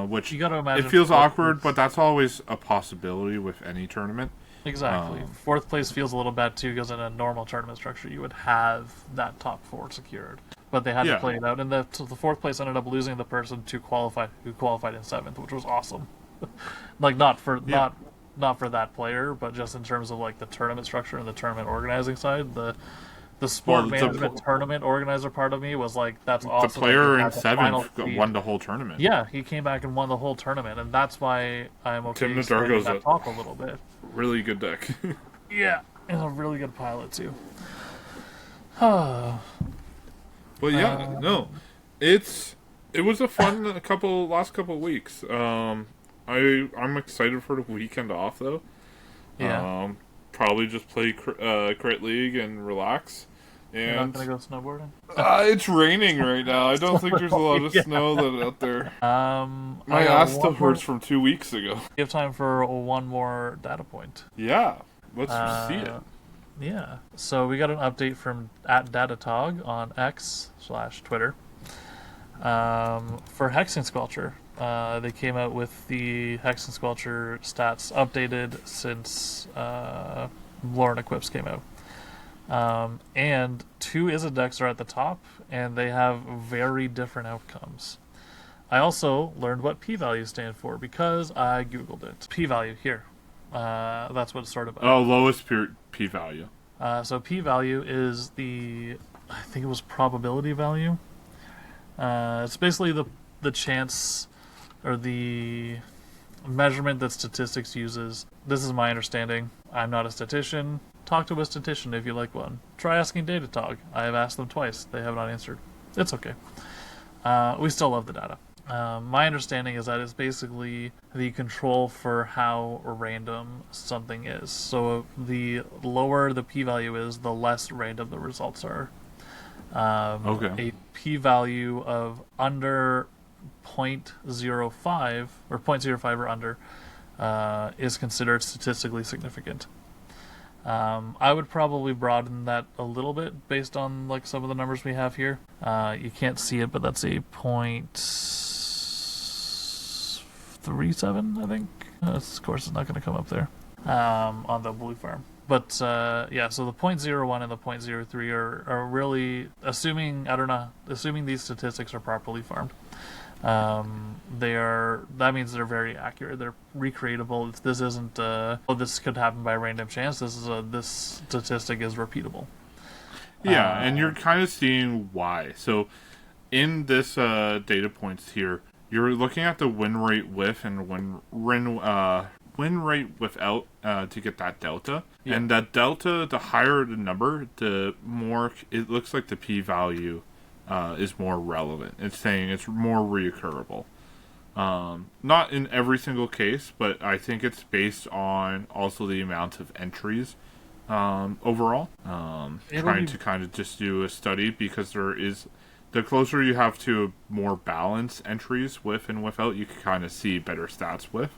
Speaker 2: Which
Speaker 1: you gotta imagine
Speaker 2: it feels awkward, but that's always a possibility with any tournament.
Speaker 1: Exactly. 4th place feels a little bad too, because in a normal tournament structure you would have that top 4 secured, but they had to play it out, and the 4th place ended up losing the person who qualified in 7th, which was awesome. Like not for that player, but just in terms of like the tournament structure and the tournament organizing side. The sport management tournament organizer part of me was like, that's awesome.
Speaker 2: The player in 7th won the whole tournament.
Speaker 1: Yeah, he came back and won the whole tournament, and that's why I'm okay
Speaker 2: Tim Nadargo's
Speaker 1: that top a little bit.
Speaker 2: Really good deck.
Speaker 1: Yeah, and a really good pilot too.
Speaker 2: But yeah, no, it was a fun last couple of weeks. I'm excited for the weekend off though.
Speaker 1: Yeah.
Speaker 2: Probably just play Crit League and relax. And
Speaker 1: you're not gonna go snowboarding?
Speaker 2: It's raining right now. I don't think there's a lot of snow out there. My ass still hurts from 2 weeks ago.
Speaker 1: You have time for one more data point.
Speaker 2: Yeah, let's see it.
Speaker 1: Yeah, so we got an update from @datatog on X/Twitter for Hexing Squelcher. They came out with the Hexing Squelcher stats updated since Lauren Equips came out. And 2 Izzet decks are at the top, and they have very different outcomes. I also learned what p-values stand for because I googled it. P-value here. That's what it's sort of about.
Speaker 2: Oh, lowest p-value.
Speaker 1: So p-value is I think it was probability value. It's basically the chance or the measurement that statistics uses. This is my understanding. I'm not a statistician. Talk to a statistician if you like one. Try asking Datatog. I have asked them twice. They have not answered. It's okay. We still love the data. My understanding is that it's basically the control for how random something is. So the lower the p-value is, the less random the results are. A p-value of under 0.05 or 0.05 or under is considered statistically significant. I would probably broaden that a little bit based on like some of the numbers we have here. You can't see it, but that's a 0.37, I think. Of course, it's not going to come up there on the blue farm. But so the 0.01 and the 0.03 are really assuming these statistics are properly farmed. That means they're very accurate. They're recreatable. This isn't this could happen by random chance. This statistic is repeatable.
Speaker 2: Yeah, and you're kind of seeing why. So in this data points here, you're looking at the win rate with and win rate without to get that delta. Yeah. And that delta, the higher the number, the more it looks like the p-value is more relevant. It's saying it's more reoccurable. Not in every single case, but I think it's based on also the amount of entries overall. Trying to kind of just do a study, because the closer you have to more balanced entries with and without, you can kind of see better stats with.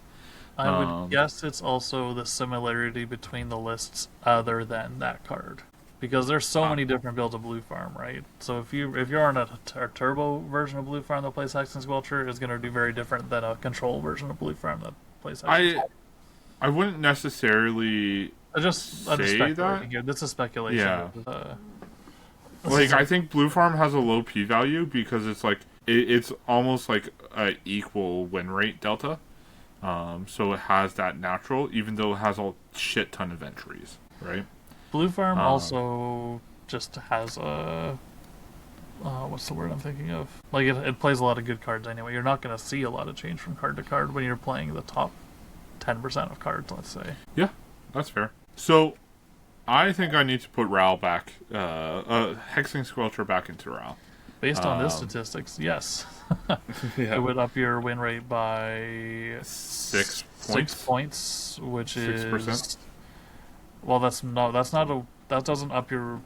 Speaker 1: I would guess it's also the similarity between the lists other than that card. Because there's so many different builds of Blue Farm, right? So if you're on a turbo version of Blue Farm that plays Hexing Squelcher, is going to do very different than a control version of Blue Farm that plays Hexing Squelcher.
Speaker 2: I wouldn't necessarily
Speaker 1: I'm just speculating
Speaker 2: that
Speaker 1: here. This is speculation.
Speaker 2: Yeah. I think Blue Farm has a low p-value because it's like it's almost like a equal win rate delta. So it has that natural, even though it has a shit ton of entries, right?
Speaker 1: Blue Farm also just has a... what's the word I'm thinking of? Like, it plays a lot of good cards anyway. You're not going to see a lot of change from card to card when you're playing the top 10% of cards, let's say.
Speaker 2: Yeah, that's fair. So, I think I need to put Ral back, Hexing Squelcher back into Ral.
Speaker 1: Based on this statistics, yes.
Speaker 2: Yeah.
Speaker 1: It would up your win rate by
Speaker 2: 6
Speaker 1: points, which
Speaker 2: 6%?
Speaker 1: is... Well, that doesn't up your...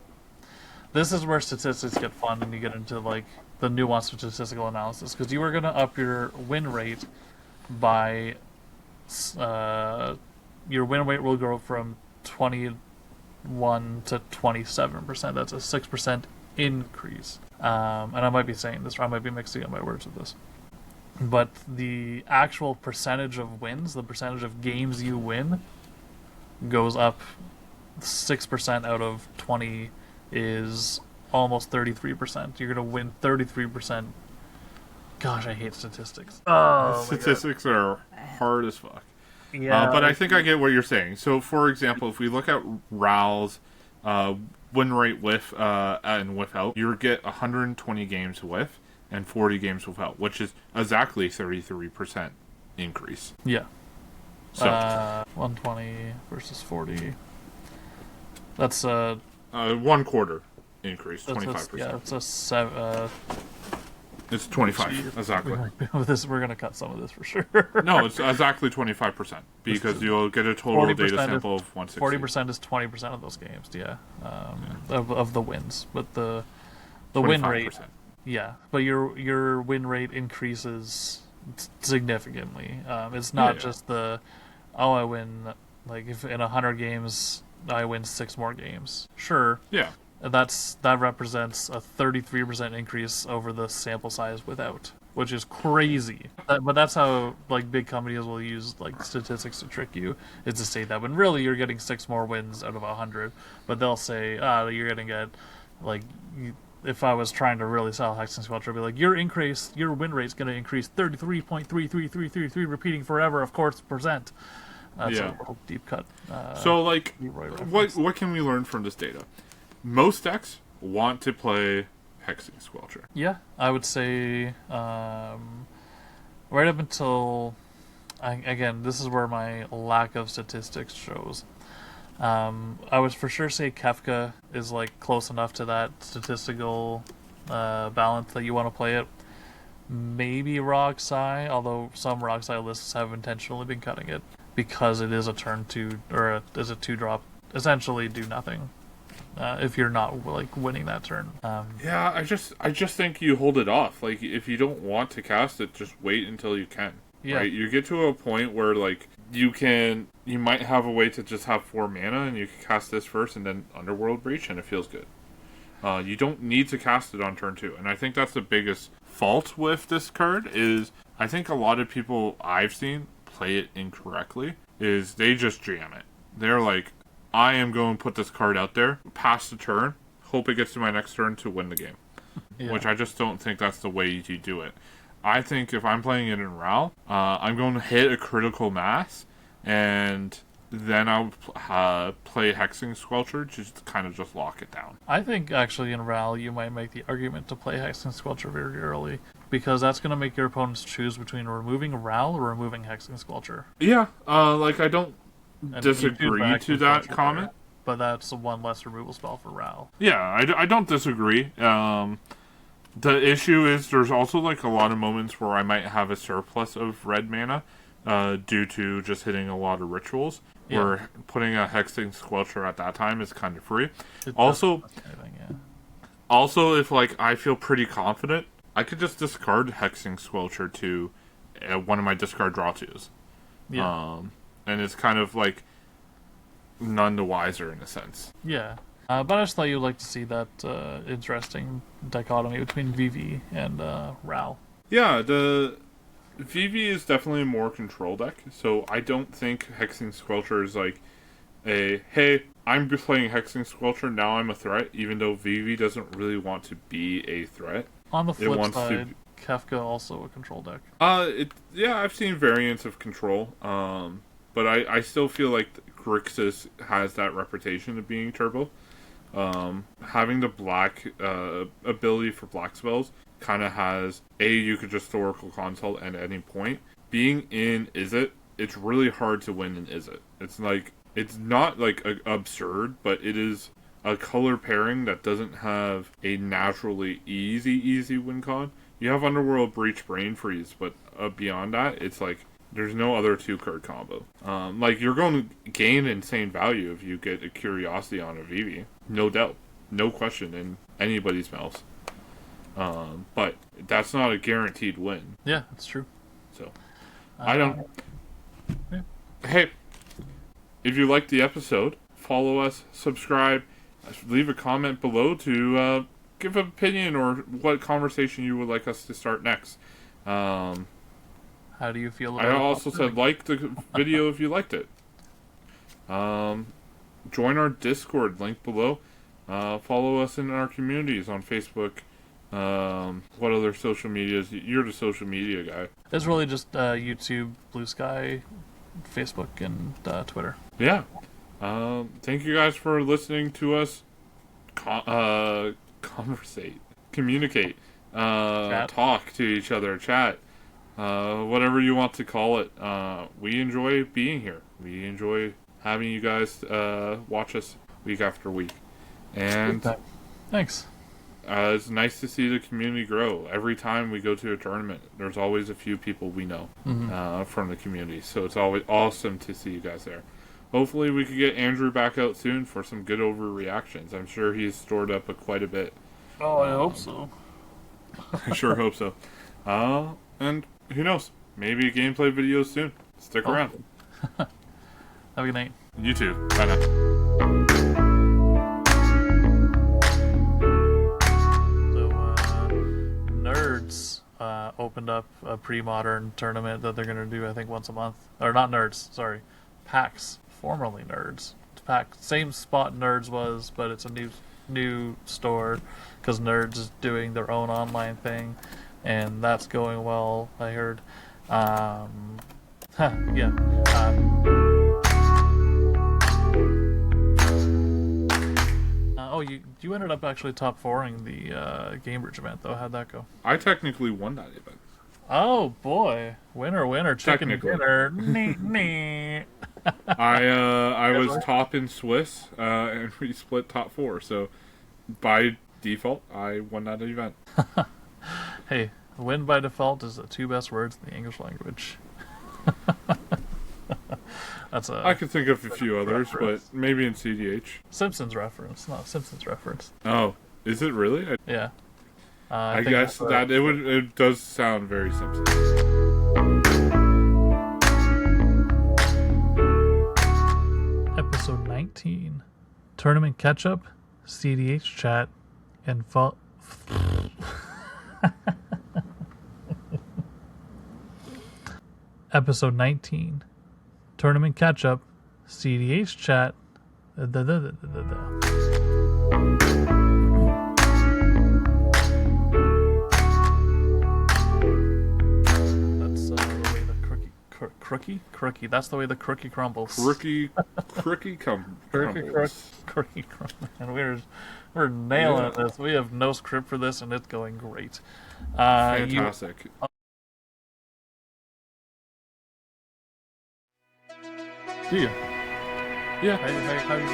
Speaker 1: This is where statistics get fun and you get into, like, the nuanced statistical analysis. Because you are going to up your win rate by... your win rate will go from 21 to 27%. That's a 6% increase. And I might be saying this, or I might be mixing up my words with this. But the actual percentage of wins, the percentage of games you win, goes up 6% out of 20 is almost 33%. You're going to win 33%. Gosh, I hate statistics.
Speaker 2: Statistics are hard as fuck.
Speaker 1: Yeah,
Speaker 2: but I think I get what you're saying. So, for example, if we look at Ral's win rate with and without, you get 120 games with and 40 games without, which is exactly 33% increase.
Speaker 1: Yeah.
Speaker 2: So
Speaker 1: 120 versus 40. That's
Speaker 2: 1 quarter increase, 25%.
Speaker 1: Yeah, it's a 7.
Speaker 2: It's 25, exactly.
Speaker 1: We're gonna cut some of this for sure.
Speaker 2: No, it's exactly 25% because you'll get a total data sample of 160.
Speaker 1: 40% is 20% of those games, yeah, of the wins, but the win rate, yeah, but your win rate increases significantly. It's not just I win, like, if in 100 games I win 6 more games. Sure.
Speaker 2: Yeah.
Speaker 1: That represents a 33% increase over the sample size without, which is crazy. But that's how, like, big companies will use, like, statistics to trick you, is to say that when really you're getting 6 more wins out of 100. But they'll say, you're gonna get, like, if I was trying to really sell Hexing Squelcher, I'd be like, your win rate's gonna increase 33.33333, repeating forever, of course, percent. That's a little deep cut.
Speaker 2: So, like, what can we learn from this data? Most decks want to play Hexing Squelcher. Yeah,
Speaker 1: I would say right up until... Again, this is where my lack of statistics shows. I would for sure say Kefka is, like, close enough to that statistical balance that you want to play it. Maybe Roxai, although some Roxai lists have intentionally been cutting it because it is a turn 2, or is a 2-drop, essentially do nothing. If you're not, like, winning that turn.
Speaker 2: Yeah, I just think you hold it off. Like, if you don't want to cast it, just wait until you can. Yeah. Right? You get to a point where, like, you might have a way to just have 4 mana and you can cast this first and then Underworld Breach and it feels good. You don't need to cast it on turn 2. And I think that's the biggest fault with this card is I think a lot of people I've seen play it incorrectly is they just jam it. They're like, I am going to put this card out there, pass the turn, hope it gets to my next turn to win the game. Yeah. Which I just don't think that's the way you do it. I think if I'm playing it in Ral, I'm going to hit a critical mass, and then I'll play Hexing Squelcher to kind of just lock it down.
Speaker 1: I think actually in Ral you might make the argument to play Hexing Squelcher very early, because that's going to make your opponents choose between removing Ral or removing Hexing Squelcher.
Speaker 2: Yeah, like I don't disagree to that comment,
Speaker 1: but that's one less removal spell for Ral.
Speaker 2: Yeah, I don't disagree. The issue is there's also like a lot of moments where I might have a surplus of red mana due to just hitting a lot of rituals. Yeah. Where putting a Hexing Squelcher at that time is kind of free. Also, if like I feel pretty confident, I could just discard Hexing Squelcher to one of my discard draw twos. Yeah. And it's kind of like none the wiser in a sense.
Speaker 1: Yeah. But I just thought you'd like to see that interesting dichotomy between VV and RAL.
Speaker 2: Yeah, the VV is definitely a more control deck, so I don't think Hexing Squelcher is like hey, I'm playing Hexing Squelcher, now I'm a threat, even though VV doesn't really want to be a threat.
Speaker 1: On the flip side, Kefka also a control deck.
Speaker 2: I've seen variants of control, but I still feel like Grixis has that reputation of being turbo. Having the black ability for black spells kind of has you could just Oracle Consult at any point. Being in Izzet, it's really hard to win in Izzet. It's not like absurd, but it is a color pairing that doesn't have a naturally easy win con. You have Underworld Breach Brain Freeze, but beyond that, it's like there's no other 2-card combo. Like you're going to gain insane value if you get a Curiosity on a VV. No doubt. No question in anybody's mouth. But that's not a guaranteed win.
Speaker 1: Yeah, that's true.
Speaker 2: So, I don't... Yeah. Hey, if you liked the episode, follow us, subscribe, leave a comment below to give an opinion or what conversation you would like us to start next.
Speaker 1: How do you feel about it?
Speaker 2: I also said like the video if you liked it. Join our Discord, link below. Follow us in our communities on Facebook. What other social medias? You're the social media guy.
Speaker 1: It's really just YouTube, Blue Sky, Facebook, and Twitter.
Speaker 2: Yeah. Thank you guys for listening to us conversate, communicate, talk to each other, chat. Whatever you want to call it. We enjoy being here. We enjoy having you guys watch us week after week. And
Speaker 1: thanks.
Speaker 2: It's nice to see the community grow. Every time we go to a tournament, there's always a few people we know from the community. So it's always awesome to see you guys there. Hopefully we could get Andrew back out soon for some good overreactions. I'm sure he's stored up quite a bit.
Speaker 1: Oh, I hope so.
Speaker 2: I sure hope so. And who knows? Maybe a gameplay video soon. Stick around.
Speaker 1: Have a good night.
Speaker 2: You too. Bye now.
Speaker 1: Nerds opened up a pre-modern tournament that they're going to do, I think, once a month. Or not Nerds, sorry. PAX, formerly Nerds. PAX, same spot Nerds was, but it's a new store because Nerds is doing their own online thing, and that's going well, I heard. You ended up actually top 4ing the Gamebridge event, though. How'd that go?
Speaker 2: I technically won that event.
Speaker 1: Oh boy, winner, chicken dinner.
Speaker 2: I was top in Swiss, and we split top 4. So by default, I won that event.
Speaker 1: Hey, win by default is the 2 best words in the English language.
Speaker 2: I could think of a few others, but maybe in CEDH.
Speaker 1: Simpsons reference, not Simpsons reference.
Speaker 2: Oh, is it really?
Speaker 1: Yeah.
Speaker 2: I guess that it does sound very Simpsons.
Speaker 1: Episode 19. Tournament catch-up, CEDH chat, and Episode 19. Tournament catch-up, CEDH chat, That's the way the crookie. That's the way the crookie crumbles.
Speaker 2: Crookie crumbles.
Speaker 1: Crookie crumbles. And we're nailing this. We have no script for this, and it's going great.
Speaker 2: Fantastic.
Speaker 1: Do you?
Speaker 2: Yeah.
Speaker 1: How do you